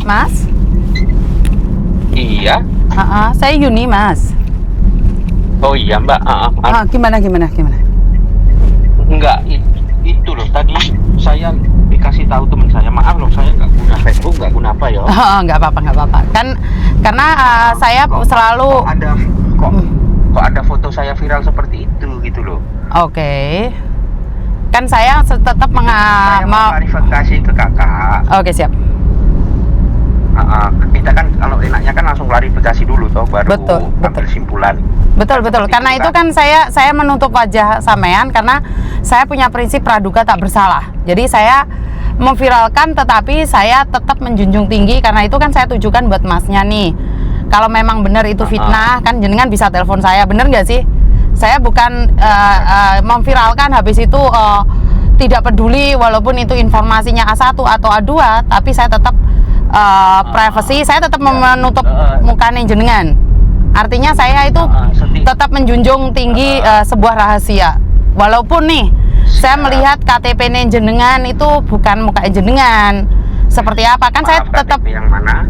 Mas? Iya. Saya Yuni, Mas. Oh iya Mbak. Gimana? Enggak, itu loh tadi saya dikasih tahu teman saya. Maaf loh, saya nggak guna Facebook, nggak guna apa ya. Nggak apa-apa. Karena saya selalu kok ada foto saya viral seperti itu gitu loh. Oke. Kan saya tetap saya mau klarifikasi ke kakak. Oke, siap. Kita kan kalau enaknya kan langsung klarifikasi dulu toh, baru Betul. ambil simpulan. Betul. Karena itu kan saya menutup wajah sampean karena saya punya prinsip praduga tak bersalah. Jadi saya memviralkan, tetapi saya tetap menjunjung tinggi karena itu kan saya tujukan buat masnya nih. Kalau memang benar itu fitnah, kan jenengan bisa telepon saya, bener nggak sih? Saya bukan memviralkan habis itu tidak peduli walaupun itu informasinya A1 atau A2, tapi saya tetap privacy, saya tetap menutup mukanya jenengan. Artinya saya itu tetap menjunjung tinggi sebuah rahasia. Walaupun nih saya melihat KTP-nya jenengan itu bukan muka jenengan. Seperti apa? Kan saya tetap KTP yang mana?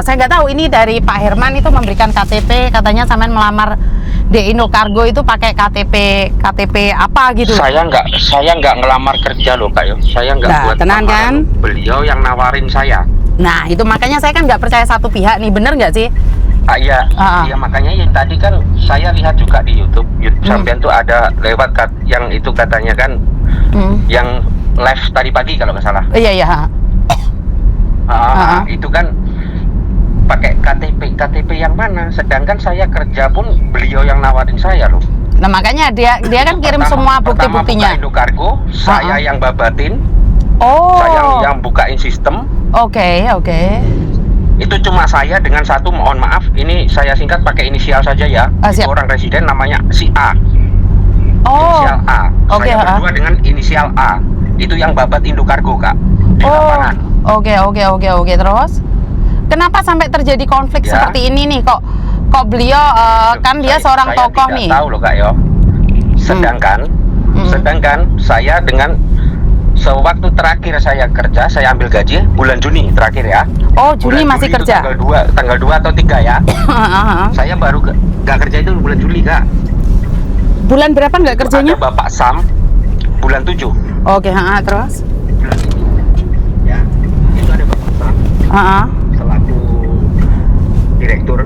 Saya nggak tahu, ini dari Pak Herman itu memberikan KTP, katanya sampean melamar di Indocargo itu pakai KTP apa gitu. Saya nggak ngelamar kerja loh Kak yo. Saya nggak buat tenan kan? Beliau yang nawarin saya. Nah itu makanya saya kan nggak percaya satu pihak nih, bener nggak sih? Iya, iya makanya ya tadi kan saya lihat juga di YouTube sampean tuh ada lewat yang itu katanya kan yang live tadi pagi kalau nggak salah. Iya. Itu kan pakai KTP yang mana? Sedangkan saya kerja pun beliau yang nawarin saya loh. Nah makanya dia kan kirim semua bukti-buktinya. Pertama buka Indocargo, saya yang babatin. Oh. Saya yang bukain sistem. Oke. Itu cuma saya dengan satu, mohon maaf, ini saya singkat pakai inisial saja ya. Itu orang residen namanya si A. Inisial A. Saya berdua dengan inisial A. Itu yang babat Indocargo Kak. Di lapangan. Oke. Terus kenapa sampai terjadi konflik seperti ini nih? Kok beliau kan dia seorang tokoh nih. Saya tahu loh Kak yo. Sedangkan saya dengan sewaktu terakhir saya kerja, saya ambil gaji bulan Juni terakhir ya. Oh, Juni masih kerja. Tanggal 2 atau 3 ya. Saya baru nggak kerja itu bulan Juli Kak. Bulan berapa nggak kerjanya? Ada Bapak Sam bulan 7. Oke, terus? Bulan ini. Ya. Itu ada Bapak Sam. Selaku direktur.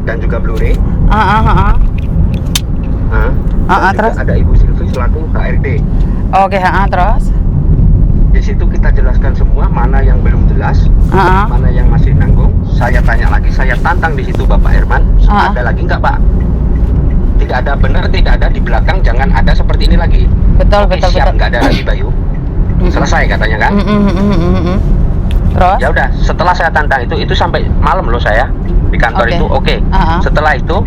Dan juga Blu-ray. Terus ada Ibu Silvi selaku HRD. Oke, terus di situ kita jelaskan semua mana yang belum jelas, mana yang masih nanggung. Saya tanya lagi, saya tantang di situ Bapak Herman, ada lagi nggak Pak? Tidak ada, benar tidak ada, di belakang jangan ada seperti ini lagi. Betul. Siap, nggak ada lagi Bayu. Selesai katanya kan. Terus? Ya udah, setelah saya tantang itu sampai malam loh saya di kantor itu. Setelah itu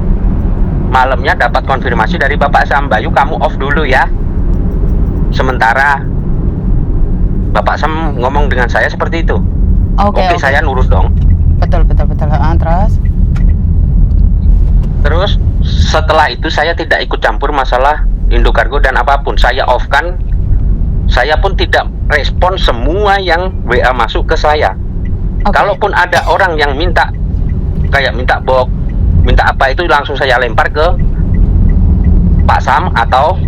malamnya dapat konfirmasi dari Bapak Sam, Bayu kamu off dulu ya. Sementara Bapak Sam ngomong dengan saya seperti itu. Oke. Saya nurut dong. Betul. Terus setelah itu saya tidak ikut campur masalah Indocargo dan apapun. Saya off kan. Saya pun tidak respon semua yang WA masuk ke saya. Kalaupun ada orang yang minta kayak minta box, minta apa, itu langsung saya lempar ke Pak Sam atau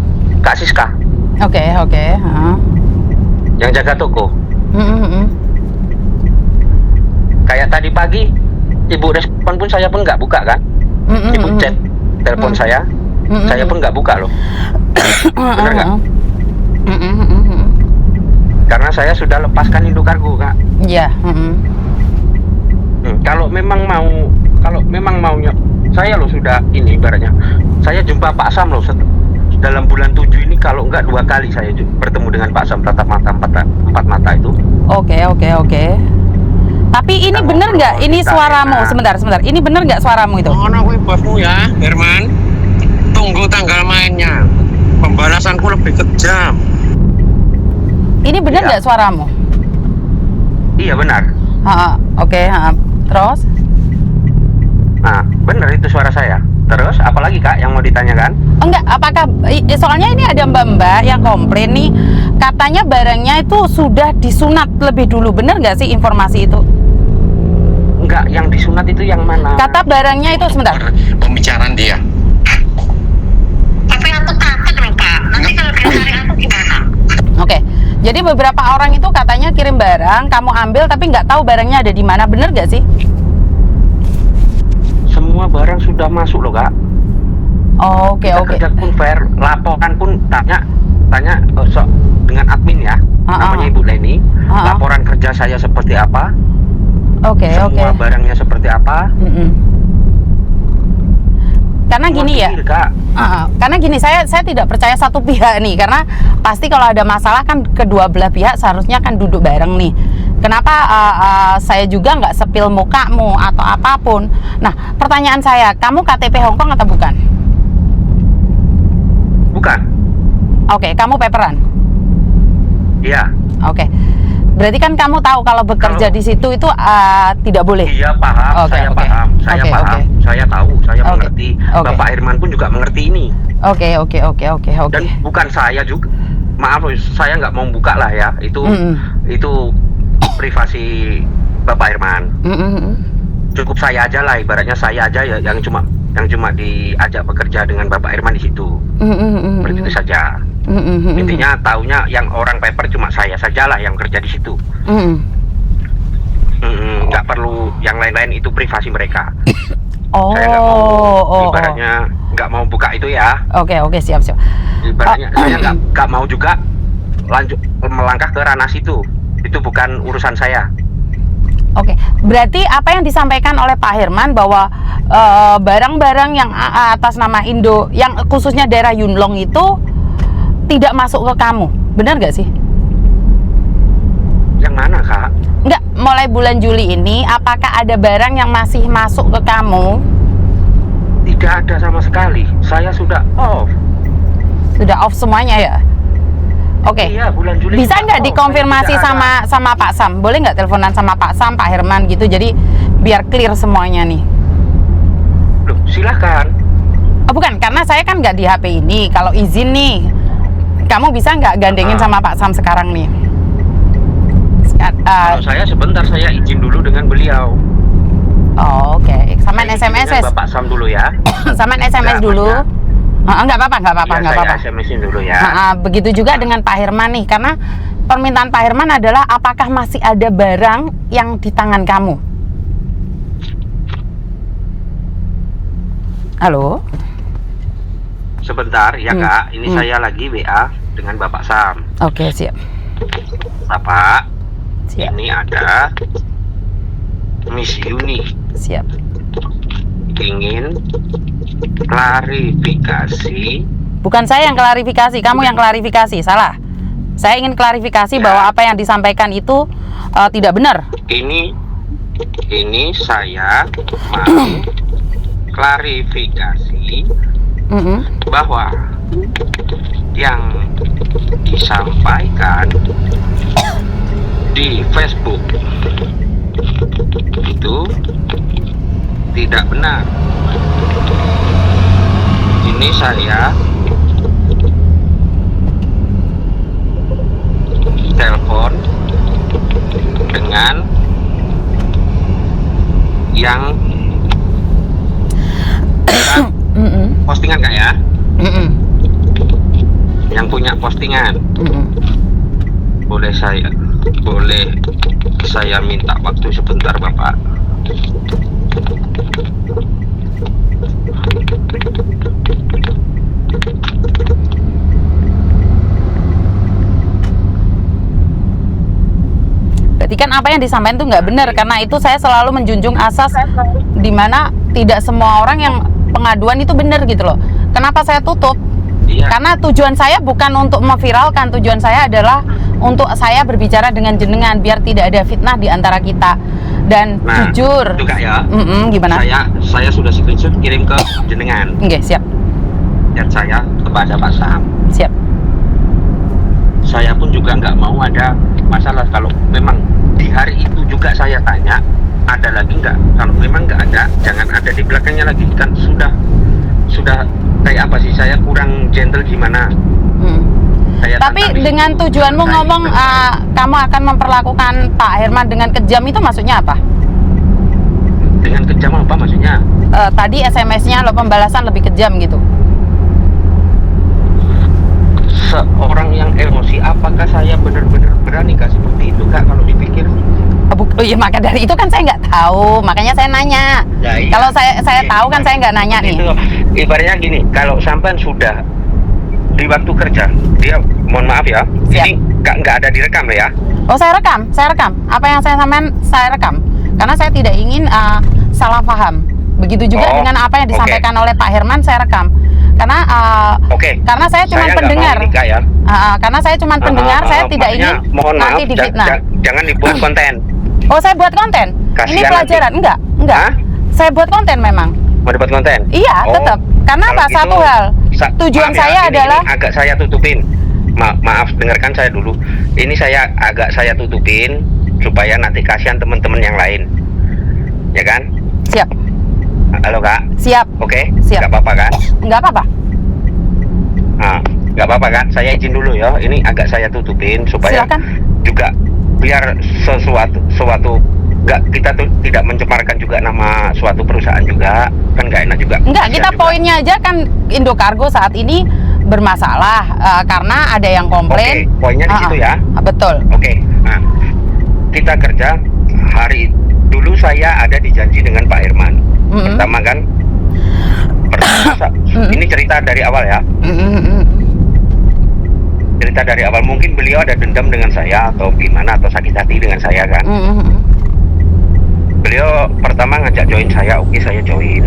Kak Siska. Oke. Yang jaga toko. Kayak tadi pagi Ibu respon pun saya pun nggak buka kan. Ibu chat telepon saya pun nggak buka loh. Benar nggak? Karena saya sudah lepaskan Indocargo Kak. Iya. Kalau memang maunya saya loh sudah ini ibaratnya. Saya jumpa Pak Sam loh dalam bulan 7 ini, kalau enggak 2 kali saya bertemu dengan Pak Sam tatap mata empat mata itu. Oke. Tapi ini bener nggak? Ini suaramu sebentar. Ini bener nggak suaramu itu? Aku bosmu ya, Herman. Tunggu tanggal mainnya. Pembalasanku lebih kejam. Ini bener nggak suaramu? Iya benar. Oke. Terus? Nah, benar itu suara saya. Terus apalagi Kak yang mau ditanyakan? Enggak, apakah soalnya ini ada mbak-mbak yang komplain nih, katanya barangnya itu sudah disunat lebih dulu, bener nggak sih informasi itu? Enggak, yang disunat itu yang mana? Kata barangnya itu sebentar. Pembicaraan dia. Tapi aku takut loh Pak, nanti kalau dia cari aku gimana? Oke, jadi beberapa orang itu katanya kirim barang, kamu ambil tapi nggak tahu barangnya ada di mana, bener nggak sih? Semua barang sudah masuk loh Kak. Oh, oke Kita oke. kerja pun fair, laporan pun tanya dengan admin ya, namanya Ibu Leni. Laporan kerja saya seperti apa? Oke oke. Semua barangnya seperti apa? Karena Semua gini ya, clear, Kak. karena gini saya tidak percaya satu pihak nih, karena pasti kalau ada masalah kan kedua belah pihak seharusnya kan duduk bareng nih. Kenapa saya juga nggak sepil mukamu atau apapun? Nah, pertanyaan saya, kamu KTP Hongkong atau bukan? Bukan. Oke, kamu paperan. Iya. Oke, berarti kan kamu tahu kalau bekerja Kalau- di situ itu tidak boleh. Iya paham, Oke, saya oke. paham, saya Oke, paham, oke. saya tahu, saya Oke, mengerti. oke. Bapak Irman pun juga mengerti ini. Oke. Dan bukan saya juga. Maaf, saya nggak mau buka lah ya. Itu privasi Bapak Irman. Cukup saya aja lah, ibaratnya saya aja ya yang cuma diajak bekerja dengan Bapak Irman di situ. Seperti itu saja. Intinya taunya yang orang paper cuma saya sajalah yang kerja di situ. Nggak perlu yang lain-lain, itu privasi mereka. Saya nggak mau, ibaratnya nggak mau buka itu ya. Oke, siap. Ibaratnya saya nggak mau juga lanjut melangkah ke ranah situ. Itu bukan urusan saya. Oke, berarti apa yang disampaikan oleh Pak Herman bahwa barang-barang yang atas nama Indo, yang khususnya daerah Yunlong itu tidak masuk ke kamu, benar nggak sih? Yang mana Kak? Nggak, mulai bulan Juli ini, apakah ada barang yang masih masuk ke kamu? Tidak ada sama sekali. Saya sudah off. Sudah off semuanya ya? Oke. Iya, bulan Juli. Bisa sudah nggak off. dikonfirmasi Saya tidak ada. sama Pak Sam? Boleh nggak teleponan sama Pak Sam, Pak Herman gitu? Jadi biar clear semuanya nih. Loh, silahkan. Oh bukan, karena saya kan nggak di HP ini. Kalau izin nih, kamu bisa nggak gandengin sama Pak Sam sekarang nih? Kalau saya sebentar, saya izin dulu dengan beliau. Oh, oke. Samain Saya izin SMS, dengan Bapak Sam dulu ya. samain SMS Nggak, dulu. maksudnya- Nggak apa-apa. Saya SMS-in dulu ya. Begitu juga dengan Pak Herman nih, karena permintaan Pak Herman adalah apakah masih ada barang yang di tangan kamu? Halo? Sebentar ya Kak, ini saya lagi WA dengan Bapak Sam. Oke, siap. Bapak, Siap. ini ada Miss Yuni Siap. ingin klarifikasi. Bukan saya yang klarifikasi, kamu yang klarifikasi, salah. Saya ingin klarifikasi Ya. bahwa apa yang disampaikan itu tidak benar. Ini saya mau klarifikasi bahwa yang disampaikan di Facebook itu tidak benar. Ini saya telepon dengan yang postingan Kak ya, yang punya postingan. Boleh saya minta waktu sebentar Bapak. Berarti kan apa yang disampaikan itu nggak benar, karena itu saya selalu menjunjung asas di mana tidak semua orang yang pengaduan itu benar gitu loh. Kenapa saya tutup? Iya. Karena tujuan saya bukan untuk memviralkan, tujuan saya adalah untuk saya berbicara dengan jenengan biar tidak ada fitnah di antara kita. Dan Nah, jujur, itu Kak ya. gimana? Saya sudah screenshot kirim ke jenengan. Oke, siap, Dan saya kepada Pak Sam. siap. Saya pun juga nggak mau ada masalah. Kalau memang di hari itu juga saya tanya, ada lagi nggak? Kalau memang nggak ada, jangan ada di belakangnya lagi. Kan sudah sudah kayak apa sih? Saya kurang gentle gimana? Saya Tapi tantang di dengan situ. tujuanmu Saya ngomong kamu akan memperlakukan Pak Herman dengan kejam itu maksudnya apa? dengan kejam apa maksudnya? Tadi SMS-nya lo pembalasan lebih kejam gitu. Seorang yang emosi, apakah saya benar-benar berani kak seperti itu kak kalau dipikir? Oh iya, maka dari itu kan saya nggak tahu, makanya saya nanya. Ya, iya. Kalau saya tahu kan saya nggak nanya nih. Itu ibaratnya gini, kalau sampean sudah di waktu kerja, dia mohon maaf ya, Siap. ini nggak ada direkam ya. Oh, saya rekam. Apa yang saya sampaikan saya rekam. Karena saya tidak ingin salah paham. Begitu juga dengan apa yang disampaikan oleh Pak Herman, saya rekam. Karena karena saya cuma pendengar. Ya. Karena saya cuma pendengar, saya tidak ingin mohon maaf, nanti difitnah. jangan dibuat konten. Oh, saya buat konten. Kasihan Ini pelajaran. nanti. Enggak. Hah? Saya buat konten memang. Mau dibuat konten? Iya, tetap. Karena kalau apa? gitu, Satu hal. Tujuan maaf ya, saya ini adalah agak saya tutupin. Maaf, dengarkan saya dulu. Ini agak saya tutupin supaya nanti kasihan teman-teman yang lain. Ya kan? siap. Halo kak. Siap. Oke. Siap. Nggak apa-apa kan? Enggak apa-apa. Nah, nggak apa-apa kan? Saya izin dulu ya. Ini agak saya tutupin supaya Silakan. juga biar sesuatu kita tuh tidak mencemarkan juga nama suatu perusahaan juga, kan nggak enak juga. Enggak, Kasihan kita juga. poinnya aja kan Indocargo saat ini bermasalah karena ada yang komplain. Oke, poinnya di situ ya. Betul. Oke, nah kita kerja hari dulu saya ada dijanji dengan Pak Herman. Pertama kan, ini cerita dari awal ya. Cerita dari awal, mungkin beliau ada dendam dengan saya atau gimana, atau sakit hati dengan saya kan. Beliau pertama ngajak join saya, oke saya join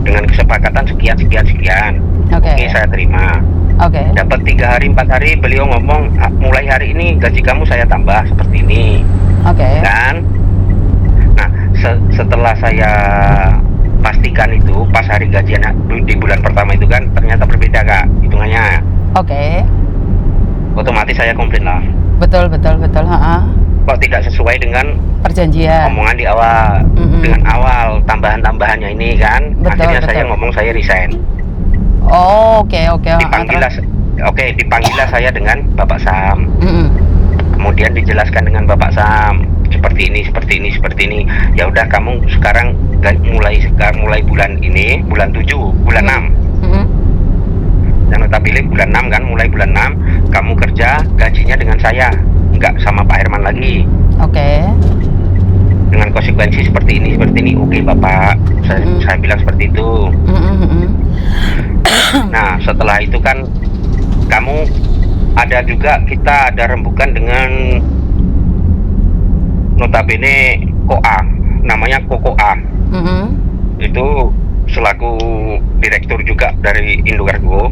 dengan kesepakatan sekian. Oke, saya terima. Oke. Dapat 3 hari 4 hari beliau ngomong, mulai hari ini gaji kamu saya tambah seperti ini. Oke. Kan? Nah, setelah saya pastikan itu pas hari gajian di bulan pertama itu kan ternyata berbeda kak hitungannya. Oke. Otomatis saya komplain lah. Betul. Kok tidak sesuai dengan Perjanjian. omongan di awal, dengan awal tambahan-tambahannya ini kan. Betul, Akhirnya saya betul. ngomong saya resign. Oke. Dipanggillah saya dengan Bapak Sam. Kemudian dijelaskan dengan Bapak Sam seperti ini. Ya udah kamu sekarang mulai bulan ini, bulan 7, bulan 6. Yang notabene bulan 6 kan, mulai bulan 6 kamu kerja gajinya dengan saya, enggak sama Pak Herman lagi. Oke. Dengan konsekuensi seperti ini. Oke Bapak, saya bilang seperti itu. Nah, setelah itu kan kamu kita ada rembukan dengan notabene Koa, namanya Kokoa. Itu selaku direktur juga dari Indocargo.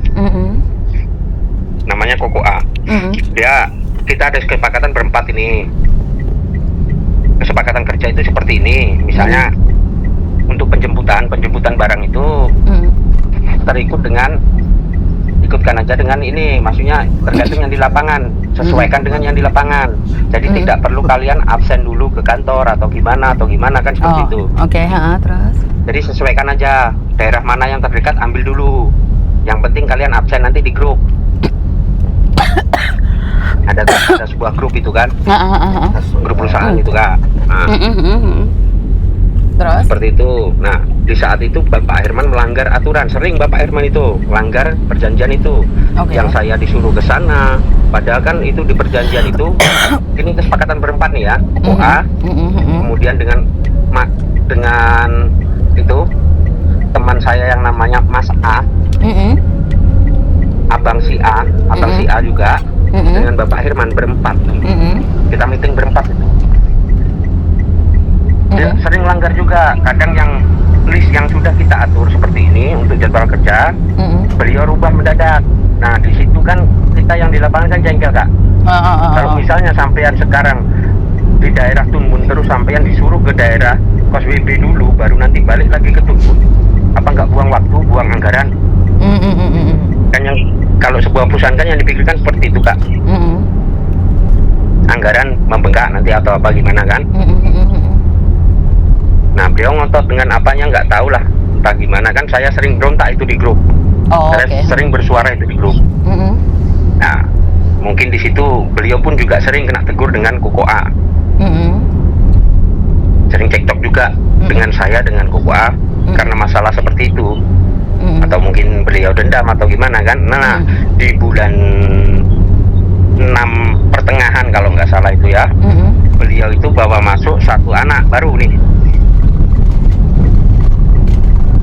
Namanya Kokoa. Kita ada kesepakatan berempat ini. Kesepakatan kerja itu seperti ini. Misalnya untuk penjemputan barang itu ikutkan aja dengan ini, maksudnya tergantung yang di lapangan, sesuaikan dengan yang di lapangan. Jadi tidak perlu kalian absen dulu ke kantor atau gimana kan seperti itu. Oke, terus. Jadi sesuaikan aja daerah mana yang terdekat, ambil dulu. Yang penting kalian absen nanti di grup. ada sebuah grup itu kan, grup perusahaan itu kak. Terus? Seperti itu. Nah, di saat itu Bapak Herman melanggar aturan. Sering Bapak Herman itu melanggar perjanjian itu. Yang saya disuruh ke sana, padahal kan itu di perjanjian itu ini kesepakatan berempat nih ya. OA, kemudian dengan itu teman saya yang namanya Mas A, Abang si A juga, dengan Bapak Herman berempat. Kita meeting berempat itu. Dia sering langgar juga. Kadang yang list yang sudah kita atur seperti ini untuk jadwal kerja, beliau rubah mendadak. Nah, di situ kan kita yang di lapangan kan jengkel kak. Kalau misalnya sampean sekarang di daerah Tunbun terus sampean disuruh ke daerah Kos WB dulu, baru nanti balik lagi ke Tunbun, apa nggak buang waktu, buang anggaran? Kan yang kalau sebuah perusahaan kan yang dipikirkan seperti itu kak. Anggaran membengkak nanti atau apa gimana kan? Nah, beliau ngotot dengan apanya nggak tahu lah, entah gimana kan, saya sering berontak itu di grup. Oh, Saya oke. sering bersuara itu di grup. Mm-mm. Nah, mungkin di situ beliau pun juga sering kena tegur dengan Koko A. Mm-mm. Sering cekcok juga dengan saya dengan Koko A karena masalah seperti itu. Mm-mm. Atau mungkin beliau dendam atau gimana kan. Nah, di bulan 6 pertengahan kalau nggak salah itu ya, Mm-mm. beliau itu bawa masuk satu anak baru nih.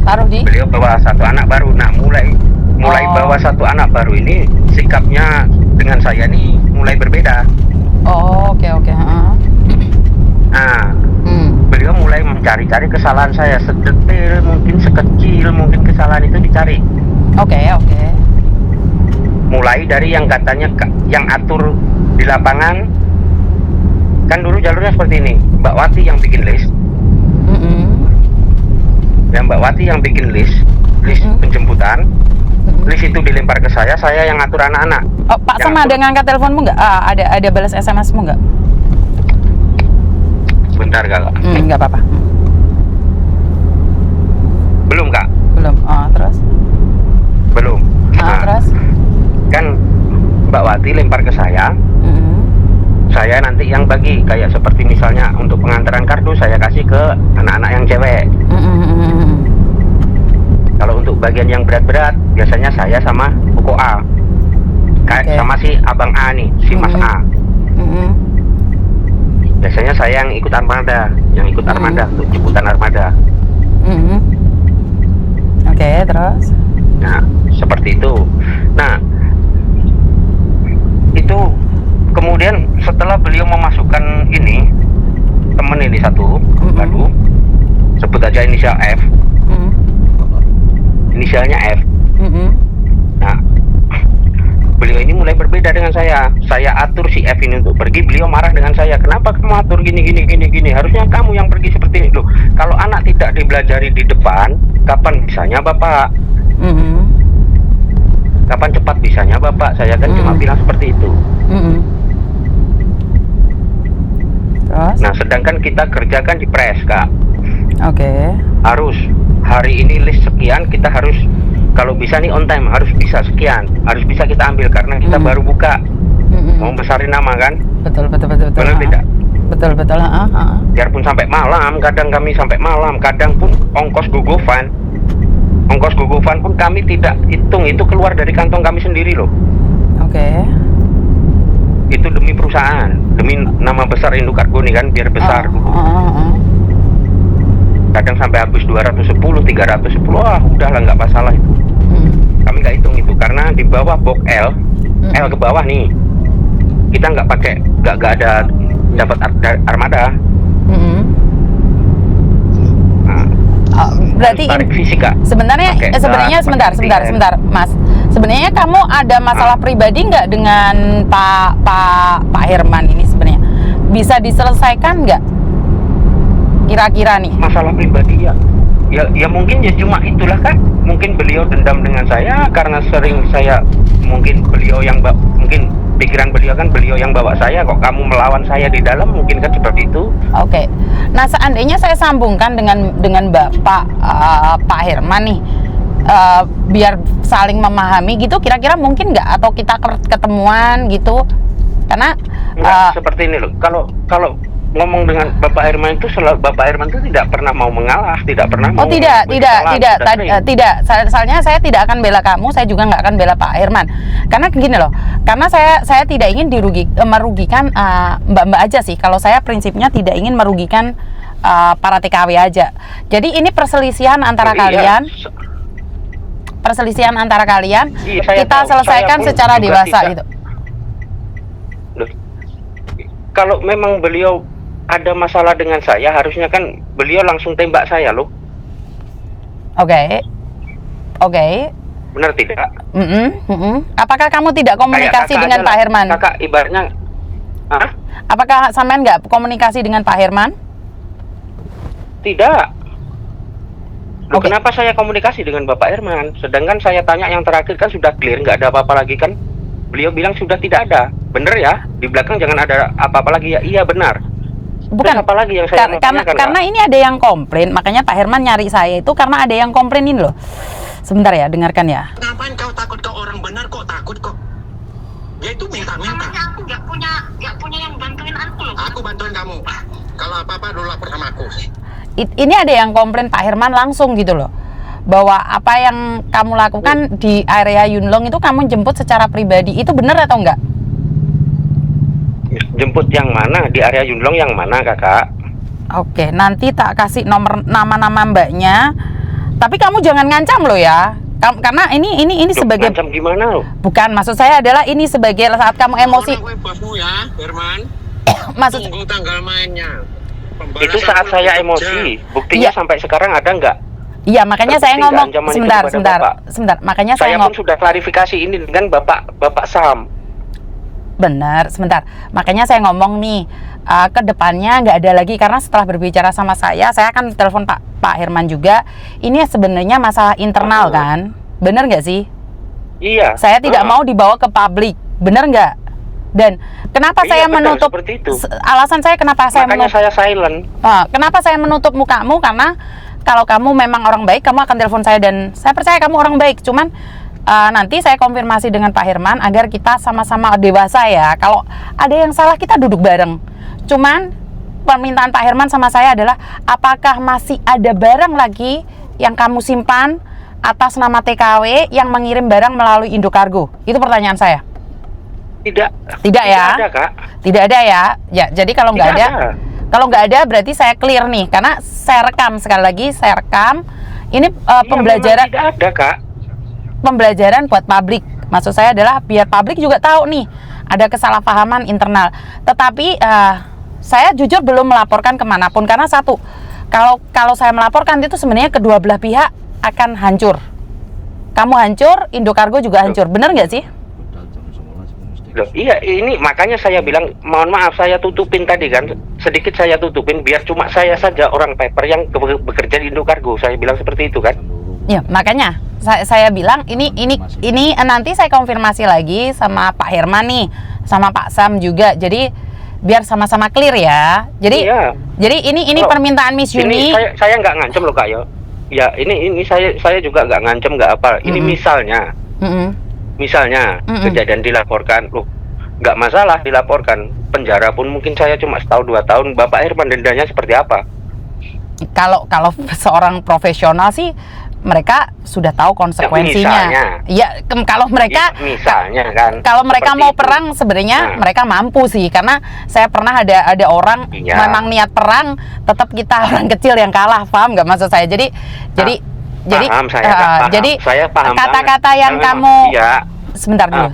Taruh di. Beliau bawa satu anak baru. Nah, mulai Oh. bawa satu anak baru ini, sikapnya dengan saya nih mulai berbeda. Oh, oke. Heeh. Nah, beliau mulai mencari-cari kesalahan saya, sedetil mungkin, sekecil mungkin kesalahan itu dicari. Oke. Mulai dari yang katanya yang atur di lapangan, kan dulu jalurnya seperti ini, Mbak Wati yang bikin list. Ya, Mbak Wati yang bikin list penjemputan. List itu dilempar ke saya yang atur anak-anak. Oh, Pak Sam ada ngangkat teleponmu nggak? Ada balas SMS-mu nggak? Bentar Kak. Nggak apa-apa. Belum Kak. Belum. Terus? Belum. Nah, Terus? kan Mbak Wati lempar ke saya nanti yang bagi, kayak seperti misalnya untuk pengantaran kartu saya kasih ke anak-anak yang cewek. Kalau untuk bagian yang berat-berat biasanya saya sama Koko A, sama si Abang A nih, si Mas A. Biasanya saya yang ikut armada, untuk jemputan armada. Oke, terus? Nah, seperti itu. Nah, itu kemudian setelah beliau memasukkan ini, temen ini satu, baru sebut aja inisial F. Inisialnya F. Nah, beliau ini mulai berbeda dengan saya. Saya atur si F ini untuk pergi, beliau marah dengan saya. Kenapa kamu atur gini? Harusnya kamu yang pergi seperti ini. Loh, kalau anak tidak dibelajari di depan, kapan bisanya Bapak? Kapan cepat bisanya Bapak? Saya kan cuma bilang seperti itu. Terus? Nah, sedangkan kita kerjakan di press, Kak. Oke. Harus hari ini list sekian, kita harus kalau bisa nih on time, harus bisa sekian, harus bisa kita ambil karena kita baru buka. Mau besarin nama kan? Betul. Benar tidak? Betul. Biarpun sampai malam, kadang kami sampai malam, kadang pun ongkos gogofan pun kami tidak hitung, itu keluar dari kantong kami sendiri loh. Oke. Itu demi perusahaan, demi nama besar Indokargo nih kan, biar besar dulu. Kadang sampai habis 210, 310, udahlah nggak masalah itu. Kami nggak hitung itu karena di bawah box L ke bawah nih, kita nggak pakai, nggak ada dapat armada. Berarti tarik fisika. sebenarnya sebentar Mas. Sebenarnya kamu ada masalah pribadi nggak dengan Pak Herman ini sebenarnya? Bisa diselesaikan nggak? Kira-kira nih. Masalah pribadi ya mungkin ya cuma itulah kan. Mungkin beliau dendam dengan saya karena sering saya, mungkin beliau yang mungkin pikiran beliau kan beliau yang bawa saya, kok kamu melawan saya di dalam, mungkin kan seperti itu. Oke. Nah, seandainya saya sambungkan dengan Pak Herman nih, biar saling memahami gitu, kira-kira mungkin nggak, atau kita ketemuan gitu? Karena seperti ini loh, kalau ngomong dengan Bapak Herman itu, Bapak Herman itu tidak pernah mau mengalah, tidak pernah mau. Tidak. Soalnya saya tidak akan bela kamu, saya juga nggak akan bela Pak Herman. Karena gini loh, karena saya tidak ingin merugikan mbak-mbak aja sih. Kalau saya prinsipnya tidak ingin merugikan para TKW aja. Jadi ini perselisihan antara kalian. Perselisihan antara kalian, kita selesaikan secara dewasa gitu. Loh, kalau memang beliau ada masalah dengan saya, harusnya kan beliau langsung tembak saya loh. Oke. Benar tidak? Apakah kamu tidak komunikasi dengan Pak Herman? Kakak ibaratnya, apakah sampean nggak komunikasi dengan Pak Herman? Tidak. Loh, kenapa saya komunikasi dengan Bapak Herman? Sedangkan saya tanya yang terakhir kan sudah clear, nggak ada apa-apa lagi kan? Beliau bilang sudah tidak ada. Bener ya? Di belakang jangan ada apa-apa lagi ya? Iya benar. Bukan. Terus apa lagi yang saya mau tanyakan, Kak? Karena ini ada yang komplain, makanya Pak Herman nyari saya itu karena ada yang komplain ini loh. Sebentar ya, dengarkan ya. Ngapain kau takut, kau orang benar kok takut kok? Dia itu minta-minta. Namanya aku nggak punya yang bantuin aku loh. Aku bantuin kamu. Kalau apa-apa dulu lapor sama aku. Ini ada yang komplain Pak Herman langsung gitu loh, bahwa apa yang kamu lakukan di area Yunlong itu kamu jemput secara pribadi, itu benar atau enggak? Jemput yang mana? Di area Yunlong yang mana, Kakak? Oke, nanti tak kasih nomor nama-nama mbaknya. Tapi kamu jangan ngancam loh ya. Karena ini Loh, sebagai ngancam gimana loh? bukan, maksud saya adalah ini sebagai saat kamu emosi. Orang gue bosmu ya, Herman. Maksud Tunggu tanggal mainnya. Itu saat saya emosi. Buktinya Iya. sampai sekarang ada nggak? iya, makanya saya Terbukti nggak ngomong ancaman itu sebentar, kepada sebentar, Bapak? sebentar. Makanya Saya saya pun sudah klarifikasi ini dengan Bapak Sam. benar, sebentar. Makanya saya ngomong nih, ke depannya nggak ada lagi, karena setelah berbicara sama saya akan telepon Pak Herman juga. Ini sebenarnya masalah internal kan, benar nggak sih? Iya. Saya tidak mau dibawa ke publik, benar nggak? Dan kenapa Iya, saya benar, menutup? seperti itu. Alasan saya kenapa saya Makanya menutup? saya silent. Kenapa saya menutup mukamu? Karena kalau kamu memang orang baik, kamu akan telepon saya dan saya percaya kamu orang baik. Cuman nanti saya konfirmasi dengan Pak Herman agar kita sama-sama dewasa ya. Kalau ada yang salah kita duduk bareng. Cuman permintaan Pak Herman sama saya adalah apakah masih ada barang lagi yang kamu simpan atas nama TKW yang mengirim barang melalui Indokargo? Itu pertanyaan saya. Tidak ya? Tidak ada, Kak. Tidak ada ya? Ya, jadi kalau nggak Tidak ada. Kalau nggak ada berarti saya clear nih, karena saya rekam sekali lagi, saya rekam. Ini Iya, pembelajaran, memang tidak ada, Kak. pembelajaran buat publik. Maksud saya adalah biar publik juga tahu nih ada kesalahpahaman internal. Tetapi saya jujur belum melaporkan kemanapun karena satu, kalau saya melaporkan itu sebenarnya kedua belah pihak akan hancur. Kamu hancur, Indokargo juga hancur, bener nggak sih? Loh, iya, ini makanya saya bilang mohon maaf saya tutupin tadi kan, sedikit saya tutupin biar cuma saya saja orang paper yang bekerja di Indokargo. Saya bilang seperti itu kan. Ya, makanya saya bilang ini nanti saya konfirmasi lagi sama Pak Herman nih, sama Pak Sam juga. Jadi biar sama-sama clear ya. Jadi Iya. jadi ini Loh, permintaan Miss Yuni. Ini saya nggak ngancem loh, Kak, yo. Ya, ini saya juga nggak ngancem, nggak apa. Ini misalnya kejadian dilaporkan, loh, nggak masalah dilaporkan. Penjara pun mungkin saya cuma setahun 2 tahun. Bapak Herman dendanya seperti apa? Kalau seorang profesional sih mereka sudah tahu konsekuensinya. Iya, kalau mereka misalnya kan. kalau mereka seperti mau itu. perang sebenarnya Nah. mereka mampu sih, karena saya pernah ada orang Iya. memang niat perang, tetap kita orang kecil yang kalah, paham nggak maksud saya? Jadi Paham, saya paham. jadi Saya paham kata-kata banget. yang Jangan kamu iya. sebentar dulu.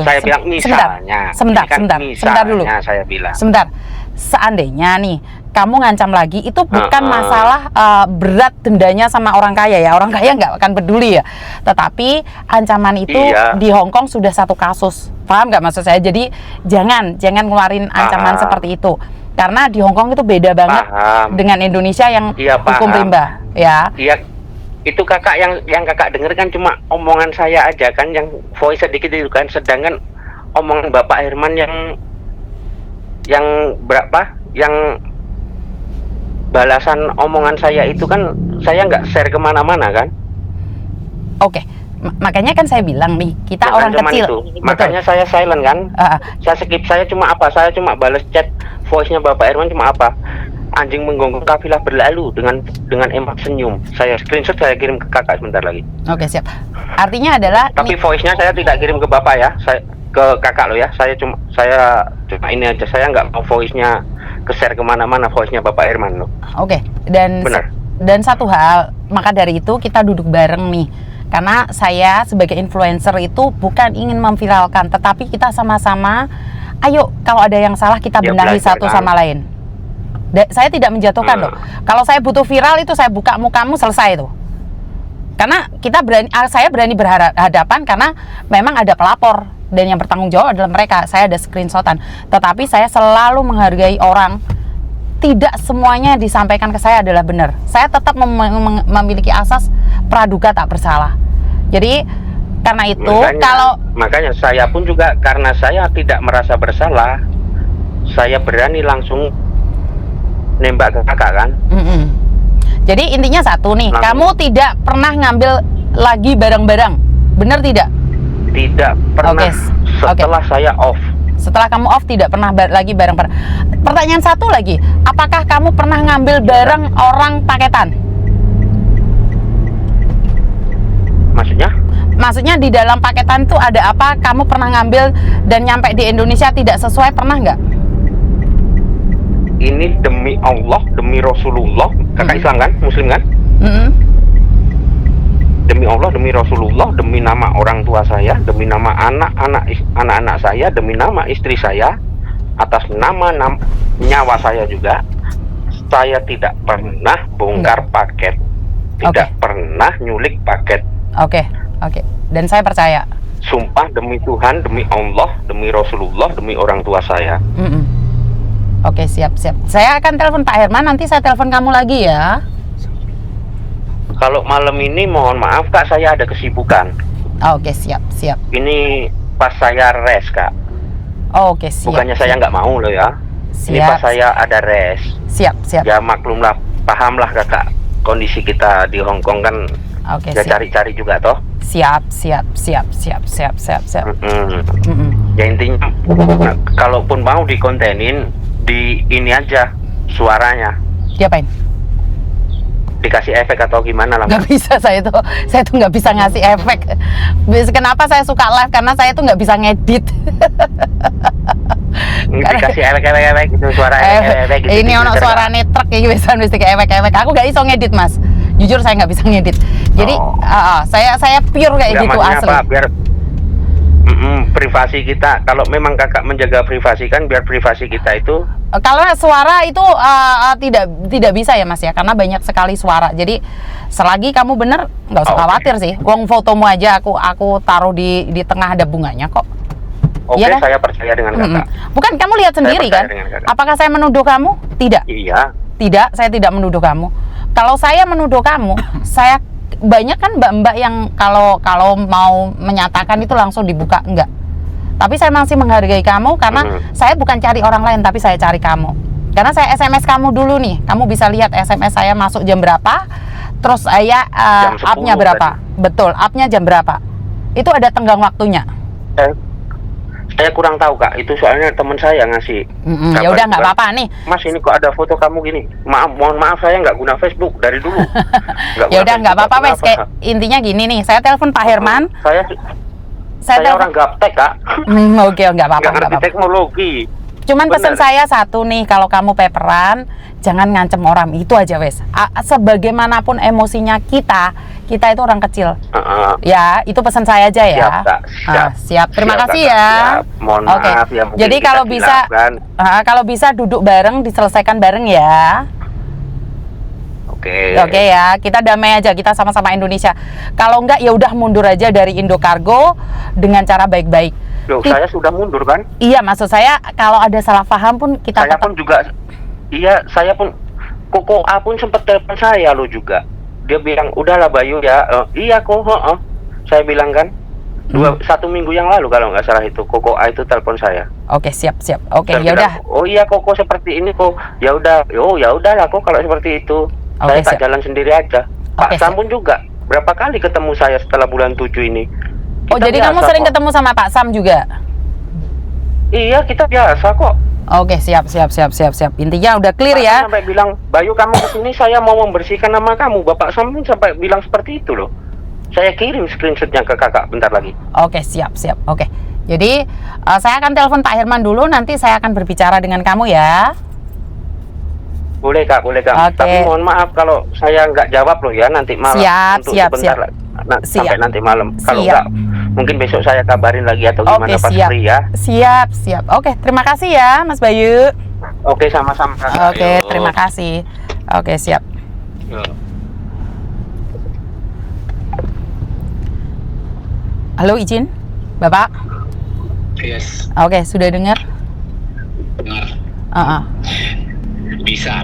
Saya bilang misalnya. Sebentar dulu. Saya bilang. Sebentar. Seandainya nih kamu ngancam lagi, itu bukan masalah berat dendanya sama orang kaya ya. Orang kaya nggak akan peduli ya. Tetapi ancaman itu Iya. di Hong Kong sudah satu kasus. Paham nggak maksud saya? Jadi jangan ngeluarin ancaman seperti itu. Karena di Hong Kong itu beda banget Paham. dengan Indonesia yang Iya, hukum paham. rimba ya. Iya, itu kakak yang kakak dengar kan cuma omongan saya aja kan, yang voice sedikit itu kan, sedangkan omongan Bapak Herman yang berapa, yang balasan omongan saya itu kan saya nggak share kemana-mana kan. Oke. Makanya kan saya bilang nih, kita Yang orang ancaman kecil. itu. Betul. Makanya saya silent kan. Ah, Saya skip, saya cuma balas chat voice-nya Bapak Herman cuma apa? Anjing menggonggong kafilah berlalu dengan emak senyum. Saya screenshot, saya kirim ke kakak sebentar lagi. Oke, siap. Artinya adalah Tapi voice-nya saya tidak kirim ke Bapak ya. Saya ke kakak lo ya. Saya cuma ini aja. Saya nggak mau voice-nya ke-share kemana-mana, voice-nya Bapak Herman lo. Oke, dan Benar. dan satu hal, maka dari itu kita duduk bareng nih. Karena saya sebagai influencer itu bukan ingin memviralkan, tetapi kita sama-sama, ayo kalau ada yang salah kita Ya, benahi belajar, satu kan? sama lain. Saya tidak menjatuhkan loh. Kalau saya butuh viral itu saya buka mukamu, selesai tuh. Karena saya berani berhadapan karena memang ada pelapor dan yang bertanggung jawab adalah mereka. Saya ada screenshotan. Tetapi saya selalu menghargai orang. Tidak semuanya disampaikan ke saya adalah benar. Saya tetap memiliki asas praduga tak bersalah. Jadi karena itu makanya saya pun juga karena saya tidak merasa bersalah, saya berani langsung nembak ke kakak kan. Jadi intinya satu nih, Langsung. kamu tidak pernah ngambil lagi barang-barang, benar tidak? Tidak pernah. Oke. Setelah saya off. Setelah kamu off tidak pernah lagi barang-barang. Pertanyaan satu lagi, apakah kamu pernah ngambil barang orang paketan? Maksudnya di dalam paketan itu ada apa? Kamu pernah ngambil dan nyampe di Indonesia tidak sesuai, pernah nggak? Ini demi Allah, demi Rasulullah. Kakak Islam kan, Muslim kan? Demi Allah, demi Rasulullah, demi nama orang tua saya, demi nama anak-anak saya, demi nama istri saya, atas nama nyawa saya juga, saya tidak pernah bongkar paket, tidak pernah nyulik paket. Oke. Dan saya percaya. Sumpah demi Tuhan, demi Allah, demi Rasulullah, demi orang tua saya. Oke, siap. Saya akan telepon Pak Herman, nanti saya telepon kamu lagi ya. Kalau malam ini mohon maaf Kak, saya ada kesibukan. Oke, siap. Ini pas saya rest Kak. Oke, siap. Bukannya saya nggak mau loh ya. Ini pas saya ada rest. Siap. Ya maklumlah, pahamlah Kakak, kondisi kita di Hong Kong kan. Oke, ya siap. cari-cari juga toh. Siap. Ya intinya, kalaupun mau dikontenin, di ini aja suaranya. Diapain? Dikasih efek atau gimana lah? Nggak bisa, saya tuh nggak bisa ngasih efek. Kenapa saya suka live? Karena saya tuh nggak bisa ngedit. Dikasih efek gitu, suara efek gitu. Ini ono suara netrek kayak bisa mesti kayak efek. Aku nggak iso ngedit mas. Jujur saya nggak bisa ngedit. Jadi saya pure kayak gitu asli. Apa, biar privasi kita. Kalau memang kakak menjaga privasi kan, biar privasi kita itu. Kalau suara itu tidak bisa ya mas ya, karena banyak sekali suara. Jadi selagi kamu bener nggak usah khawatir sih. Wong fotomu aja aku taruh di tengah ada bunganya kok. Oke, Iya kan? saya percaya dengan kakak. Bukan, kamu lihat sendiri kan? Apakah saya menuduh kamu? Tidak. Iya. Tidak, saya tidak menuduh kamu. Kalau saya menuduh kamu, saya banyak kan mbak-mbak yang kalau mau menyatakan itu langsung dibuka, enggak. Tapi saya masih menghargai kamu karena saya bukan cari orang lain, tapi saya cari kamu. Karena saya SMS kamu dulu nih, kamu bisa lihat SMS saya masuk jam berapa, terus saya up-nya berapa. Tadi. Betul, up-nya jam berapa. Itu ada tenggang waktunya. Saya kurang tahu kak, itu soalnya teman saya ngasih. Ya udah nggak apa-apa nih. Mas ini kok ada foto kamu gini. Mohon maaf saya nggak guna Facebook dari dulu. Ya udah nggak apa-apa wes. Kayak intinya gini nih, saya telepon Pak Herman. Saya orang gaptek kak. Oke, nggak apa-apa. Nggak ngerti teknologi. Cuman pesan saya satu nih, kalau kamu paperan, jangan ngancem orang, itu aja wes. Sebagaimanapun emosinya kita itu orang kecil. Ya, itu pesan saya aja ya. Siap. Terima kasih ya. Mohon maaf ya. Jadi kalau bisa duduk bareng, diselesaikan bareng ya. Oke ya, kita damai aja, kita sama-sama Indonesia. Kalau enggak ya udah mundur aja dari Indocargo dengan cara baik-baik. Loh, saya sudah mundur kan? Iya, maksud saya kalau ada salah paham pun kita saya pun juga. Iya, saya pun Koko A pun sempat telepon saya lo juga. Dia bilang, udahlah Bayu ya. Iya kok, saya bilang kan. 1 minggu yang lalu kalau nggak salah itu Koko A itu telepon saya. Oke, siap. Oke, ya udah. Oh iya Koko seperti ini kok. Ya udah. Ya udahlah kok kalau seperti itu. Saya tak jalan sendiri aja. Pak Sam pun juga berapa kali ketemu saya setelah bulan 7 ini. Oh, jadi kamu sering ketemu sama Pak Sam juga? Iya, kita biasa kok. Oke, siap. Intinya udah clear ya. Sampai bilang, Bayu kamu kesini saya mau membersihkan nama kamu. Bapak Sam pun sampai bilang seperti itu loh. Saya kirim screenshotnya ke kakak bentar lagi. Oke, siap. Oke. Jadi saya akan telepon Pak Herman dulu, nanti saya akan berbicara dengan kamu ya. Boleh kak. Tapi mohon maaf kalau saya nggak jawab loh ya nanti malam. Siap. Sampai nanti malam. Kalau nggak, mungkin besok saya kabarin lagi atau gimana pas free ya. Siap. Oke, terima kasih ya Mas Bayu. Oke, sama-sama. Oke, terima kasih. Oke, siap. Halo, izin Bapak. Yes. Oke, sudah dengar? Dengar. Bisa